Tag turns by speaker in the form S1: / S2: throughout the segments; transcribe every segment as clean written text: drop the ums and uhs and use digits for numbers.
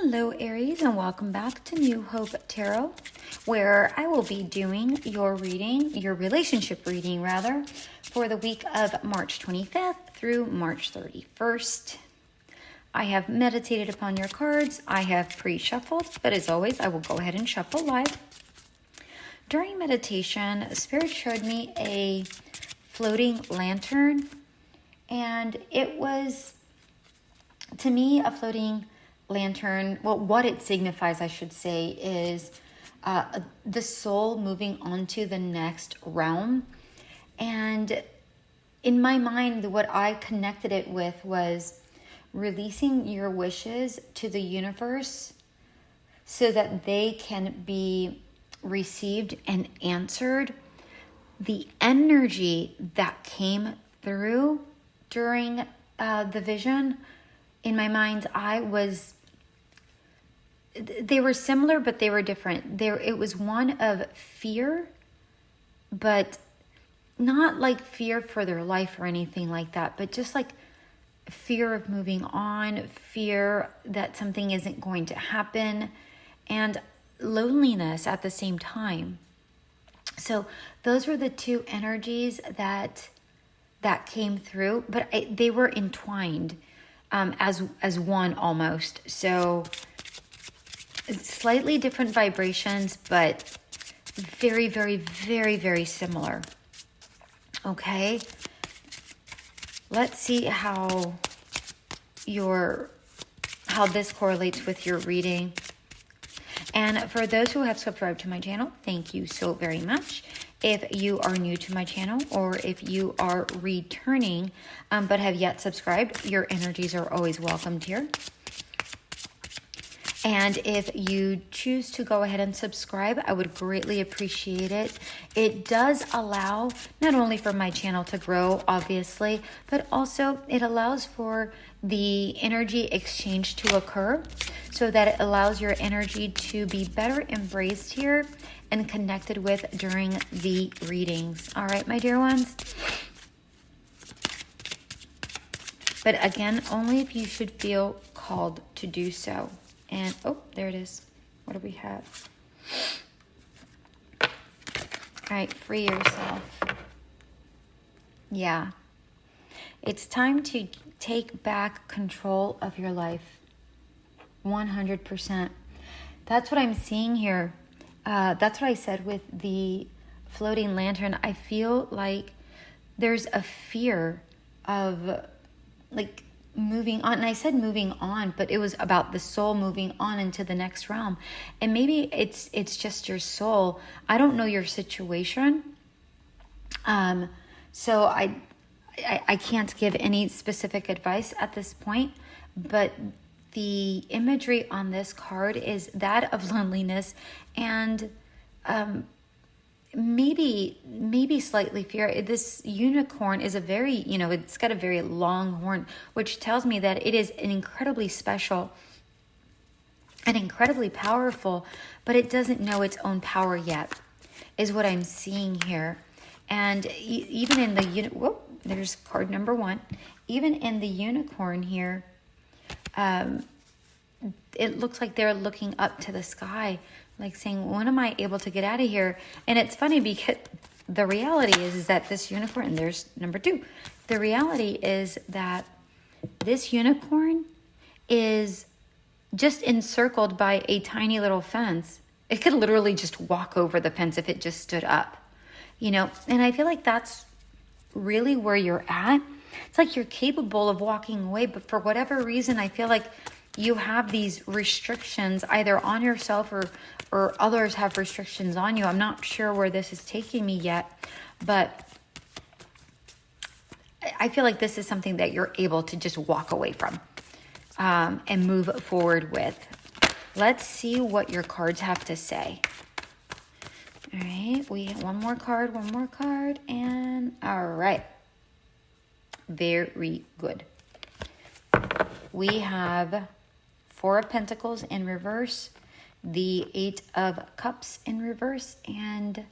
S1: Hello Aries, and welcome back to New Hope Tarot, where I will be doing your reading, your relationship reading rather, for the week of March 25th through March 31st. I have meditated upon your cards. I have pre-shuffled, but as always, I will go ahead and shuffle live. During meditation, Spirit showed me a floating lantern, and it was, to me, a floating lantern. Well, what it signifies, I should say, is the soul moving on to the next realm. And in my mind, what I connected it with was releasing your wishes to the universe so that they can be received and answered. The energy that came through during the vision, in my mind's eye, they were similar, but they were different. It was one of fear, but not like fear for their life or anything like that, but just like fear of moving on, fear that something isn't going to happen, and loneliness at the same time. So those were the two energies that came through, but they were entwined as one almost. So slightly different vibrations, but very, very, very, very similar. Okay. Let's see how this correlates with your reading. And for those who have subscribed to my channel, thank you so very much. If you are new to my channel, or if you are returning but have yet subscribed, your energies are always welcomed here. And if you choose to go ahead and subscribe, I would greatly appreciate it. It does allow not only for my channel to grow, obviously, but also it allows for the energy exchange to occur, so that it allows your energy to be better embraced here and connected with during the readings. All right, my dear ones. But again, only if you should feel called to do so. And, oh, there it is. What do we have? All right, free yourself. Yeah. It's time to take back control of your life. 100%. That's what I'm seeing here. That's what I said with the floating lantern. I feel like there's a fear of, like, moving on. And I said moving on, but it was about the soul moving on into the next realm. And maybe it's just your soul. I don't know your situation. So I can't give any specific advice at this point, but the imagery on this card is that of loneliness and maybe slightly fear. This unicorn is a very, it's got a very long horn, which tells me that it is an incredibly special and incredibly powerful, but it doesn't know its own power yet, is what I'm seeing here. And even in the, there's card number 1. Even in the unicorn here, it looks like they're looking up to the sky, like saying, when am I able to get out of here? And it's funny because the reality is that this unicorn, and there's number 2, the reality is that this unicorn is just encircled by a tiny little fence. It could literally just walk over the fence if it just stood up, and I feel like that's really where you're at. It's like you're capable of walking away, but for whatever reason, I feel like you have these restrictions either on yourself or others have restrictions on you. I'm not sure where this is taking me yet, but I feel like this is something that you're able to just walk away from and move forward with. Let's see what your cards have to say. All right, we have one more card, and all right. Very good. We have 4 of Pentacles in reverse, the 8 of Cups in reverse, and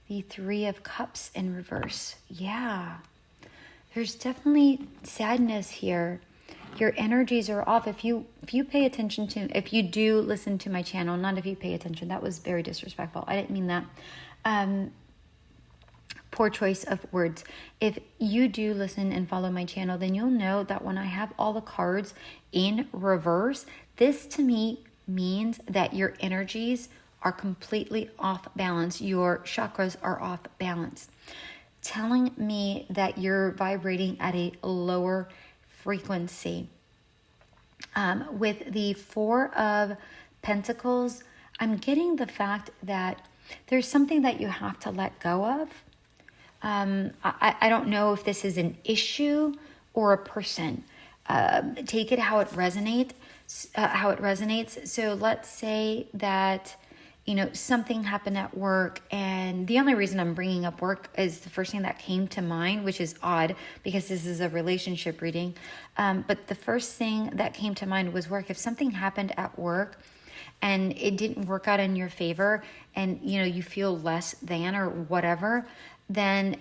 S1: the 3 of Cups in reverse. Yeah, there's definitely sadness here. your energies are off. If you pay attention to, if you do listen to my channel, not if you pay attention, that was very disrespectful. I didn't mean that. Poor choice of words. If you do listen and follow my channel, then you'll know that when I have all the cards in reverse, this to me means that your energies are completely off balance. Your chakras are off balance, telling me that you're vibrating at a lower frequency. With the Four of Pentacles, I'm getting the fact that there's something that you have to let go of. I don't know if this is an issue or a person. Take it how it resonates. So let's say that, something happened at work, and the only reason I'm bringing up work is the first thing that came to mind, which is odd because this is a relationship reading. But the first thing that came to mind was work. If something happened at work and it didn't work out in your favor, and you feel less than or whatever, then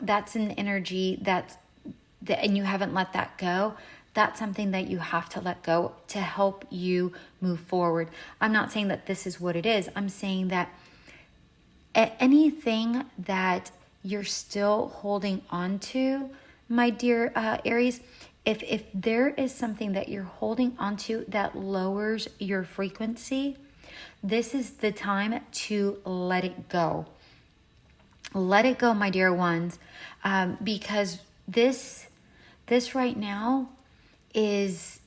S1: that's an energy and you haven't let that go. That's something that you have to let go to help you move forward. I'm not saying that this is what it is. I'm saying that anything that you're still holding on to, my dear Aries, if there is something that you're holding on to that lowers your frequency, this is the time to let it go. Let it go, my dear ones, because this right now is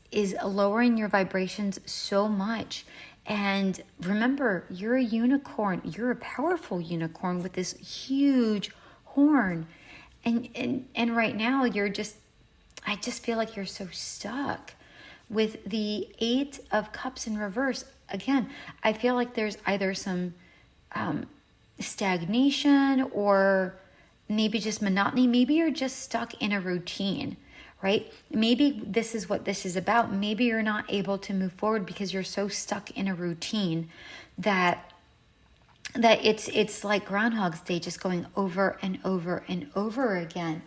S1: lowering your vibrations so much. And remember, you're a unicorn. You're a powerful unicorn with this huge horn. And right now I just feel like you're so stuck with the Eight of Cups in reverse. Again, I feel like there's either some stagnation or maybe just monotony. Maybe you're just stuck in a routine, right? Maybe this is what this is about. Maybe you're not able to move forward because you're so stuck in a routine that it's like Groundhog's Day, just going over and over and over again.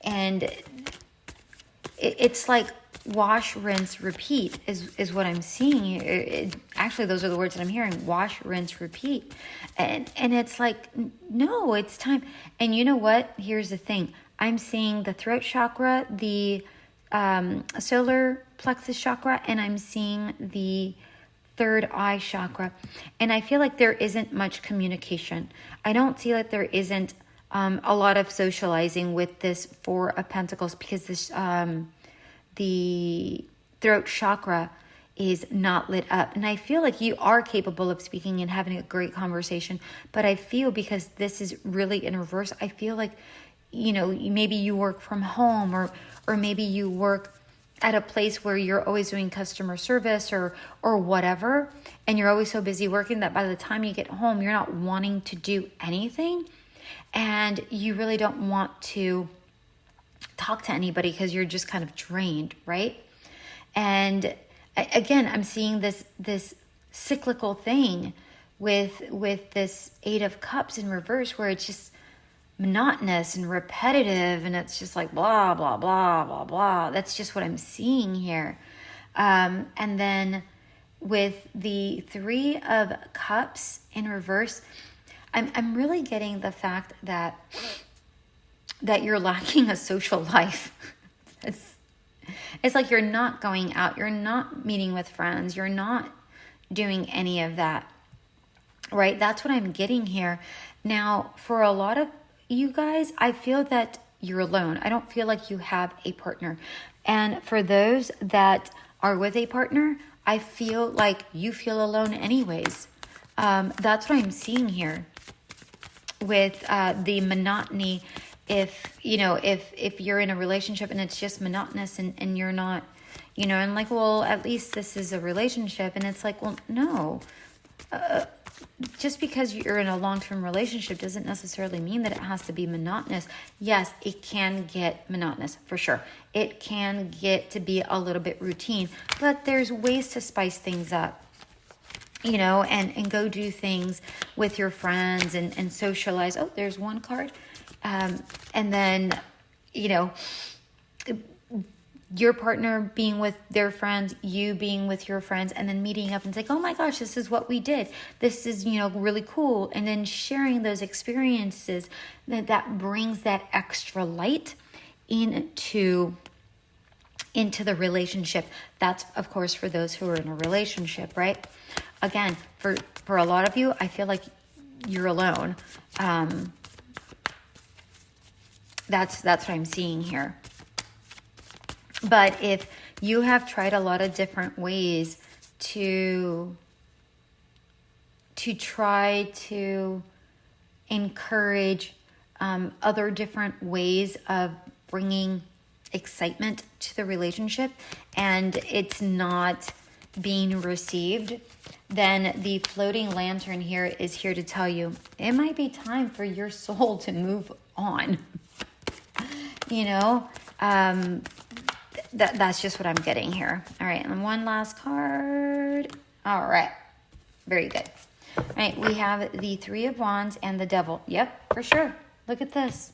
S1: And it's like wash, rinse, repeat is what I'm seeing. Actually, those are the words that I'm hearing. Wash, rinse, repeat. And it's like, no, it's time. And you know what? Here's the thing. I'm seeing the throat chakra, the solar plexus chakra, and I'm seeing the third eye chakra. And I feel like there isn't much communication. I don't see that there isn't a lot of socializing with this Four of Pentacles, because this the throat chakra is not lit up. And I feel like you are capable of speaking and having a great conversation, but I feel because this is really in reverse, I feel like, maybe you work from home or maybe you work at a place where you're always doing customer service or whatever, and you're always so busy working that by the time you get home, you're not wanting to do anything, and you really don't want to talk to anybody because you're just kind of drained, right? And again, I'm seeing this cyclical thing with this Eight of Cups in reverse, where it's just monotonous and repetitive, and it's just like blah, blah, blah, blah, blah. That's just what I'm seeing here. And then with the Three of Cups in reverse, I'm really getting the fact that you're lacking a social life. It's like you're not going out, you're not meeting with friends, you're not doing any of that, right? That's what I'm getting here. Now, for a lot of you guys, I feel that you're alone. I don't feel like you have a partner. And for those that are with a partner, I feel like you feel alone anyways. That's what I'm seeing here with the monotony. If you're in a relationship and it's just monotonous and you're not, and like, well, at least this is a relationship. And it's like, well, no, just because you're in a long-term relationship doesn't necessarily mean that it has to be monotonous. Yes, it can get monotonous for sure. It can get to be a little bit routine, but there's ways to spice things up, and go do things with your friends and socialize. Oh, there's one card. And then, your partner being with their friends, you being with your friends, and then meeting up and saying, oh my gosh, this is what we did. This is, really cool. And then sharing those experiences that brings that extra light into the relationship. That's, of course, for those who are in a relationship, right? Again, for a lot of you, I feel like you're alone. That's what I'm seeing here. But if you have tried a lot of different ways to try to encourage other different ways of bringing excitement to the relationship, and it's not being received, then the floating lantern here is here to tell you it might be time for your soul to move on. That's just what I'm getting here. All right, and one last card. All right, very good. All right, we have the Three of Wands and the Devil. Yep, for sure. Look at this.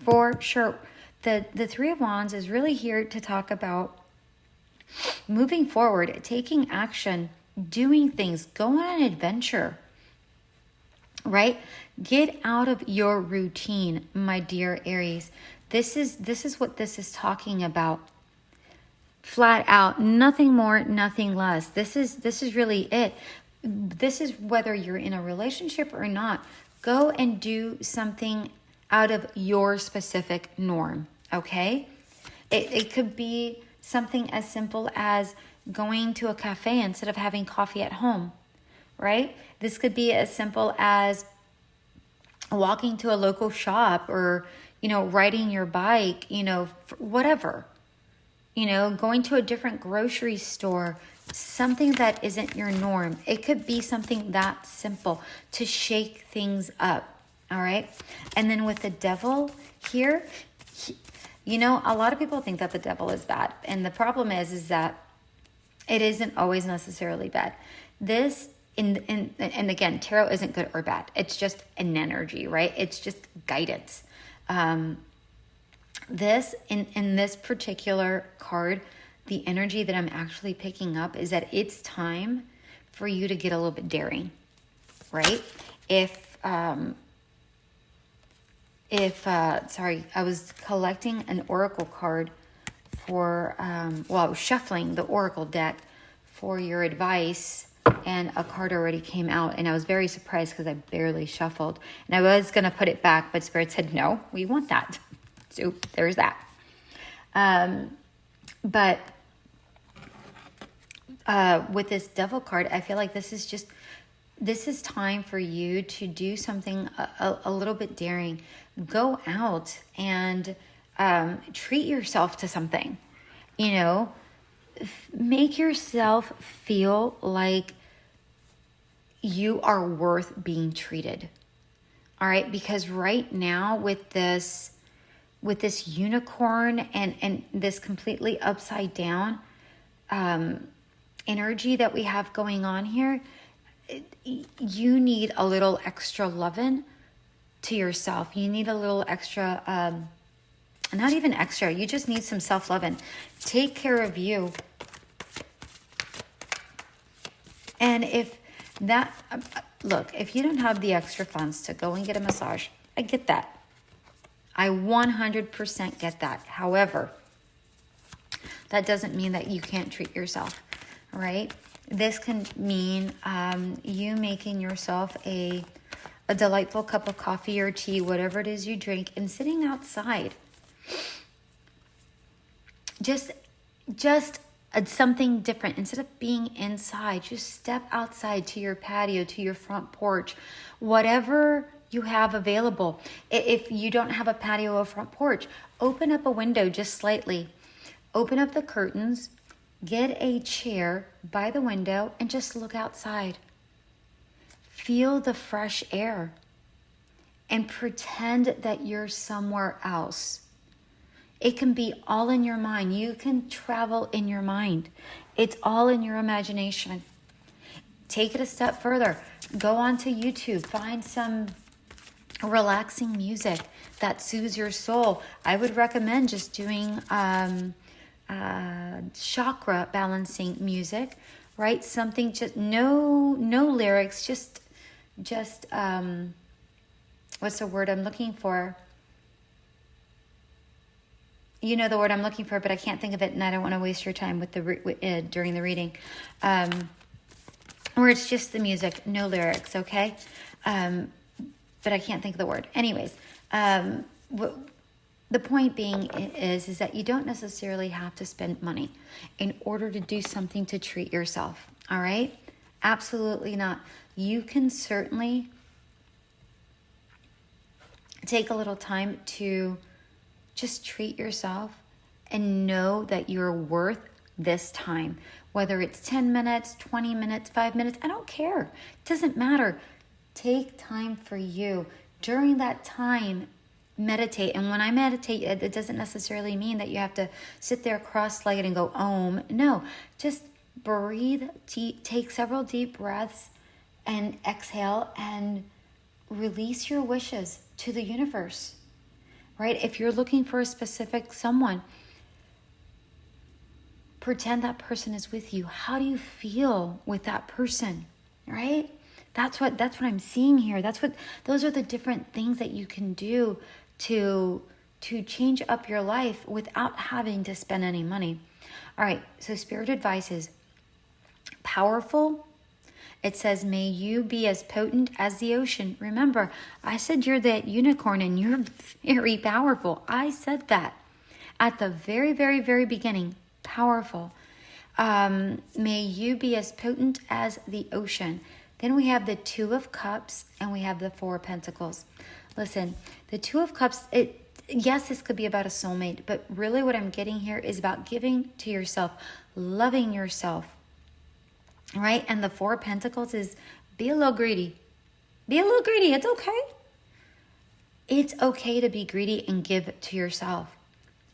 S1: For sure. The Three of Wands is really here to talk about moving forward, taking action, doing things, go on an adventure, right? Get out of your routine, my dear Aries. This is what this is talking about. Flat out, nothing more, nothing less. This is really it. This is whether you're in a relationship or not. Go and do something out of your specific norm, okay? It could be something as simple as going to a cafe instead of having coffee at home, right? This could be as simple as walking to a local shop or, riding your bike, whatever. Going to a different grocery store, something that isn't your norm. It could be something that simple to shake things up, all right? And then with the Devil here, a lot of people think that the Devil is bad. And the problem is that it isn't always necessarily bad. This, and again, tarot isn't good or bad. It's just an energy, right? It's just guidance. This, in this particular card, the energy that I'm actually picking up is that it's time for you to get a little bit daring, right? Sorry, I was collecting an oracle card for, I was shuffling the oracle deck for your advice, and a card already came out, and I was very surprised because I barely shuffled, and I was going to put it back, but Spirit said, no, we want that. So there's that. But with this Devil card, I feel like this is time for you to do something a little bit daring. Go out and treat yourself to something. Make yourself feel like you are worth being treated. All right, because right now with this unicorn and this completely upside down energy that we have going on here, you need a little extra loving to yourself. You need a little extra, not even extra, you just need some self-loving. Take care of you. And if that, look, if you don't have the extra funds to go and get a massage, I get that. I 100% get that. However, that doesn't mean that you can't treat yourself, right? This can mean you making yourself a delightful cup of coffee or tea, whatever it is you drink, and sitting outside. Just something different. Instead of being inside, just step outside to your patio, to your front porch, whatever you have available. If you don't have a patio or front porch, open up a window just slightly. Open up the curtains, get a chair by the window, and just look outside. Feel the fresh air and pretend that you're somewhere else. It can be all in your mind. You can travel in your mind. It's all in your imagination. Take it a step further. Go onto YouTube. Find some relaxing music that soothes your soul. I would recommend just doing chakra balancing music, right? Something just no lyrics, just what's the word I'm looking for? You know the word I'm looking for, but I can't think of it, and I don't want to waste your time with during the reading. Where it's just the music, no lyrics, okay? But I can't think of the word. Anyways, the point being is that you don't necessarily have to spend money in order to do something to treat yourself, all right? Absolutely not. You can certainly take a little time to just treat yourself and know that you're worth this time. Whether it's 10 minutes, 20 minutes, 5 minutes, I don't care. It doesn't matter. Take time for you. During that time, meditate. And when I meditate, it doesn't necessarily mean that you have to sit there cross-legged and go, Om. No, just breathe, take several deep breaths and exhale and release your wishes to the universe, right? If you're looking for a specific someone, pretend that person is with you. How do you feel with that person, right? That's what I'm seeing here. Those are the different things that you can do to change up your life without having to spend any money. All right, so spirit advice is powerful. It says, may you be as potent as the ocean. Remember, I said you're that unicorn and you're very powerful. I said that at the very, very, very beginning. Powerful. May you be as potent as the ocean. Then we have the Two of Cups and we have the Four of Pentacles. Listen, the Two of Cups, yes, this could be about a soulmate, but really what I'm getting here is about giving to yourself, loving yourself, right? And the Four of Pentacles is be a little greedy. Be a little greedy. It's okay. It's okay to be greedy and give to yourself.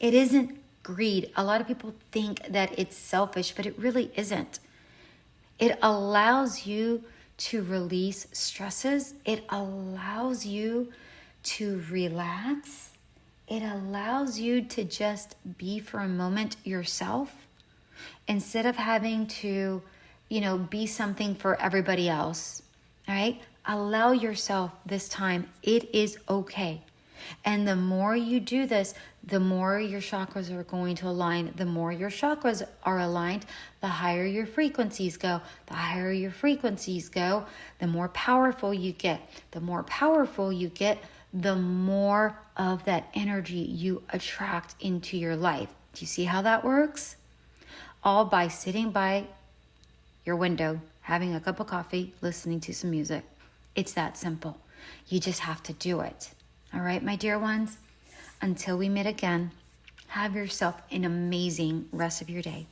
S1: It isn't greed. A lot of people think that it's selfish, but it really isn't. It allows you to release stresses. It allows you to relax. It allows you to just be for a moment yourself instead of having to, be something for everybody else. All right? Allow yourself this time. It is okay. And the more you do this, the more your chakras are going to align. The more your chakras are aligned, the higher your frequencies go. The higher your frequencies go, the more powerful you get. The more powerful you get, the more of that energy you attract into your life. Do you see how that works? All by sitting by your window, having a cup of coffee, listening to some music. It's that simple. You just have to do it. All right, my dear ones, until we meet again, have yourself an amazing rest of your day.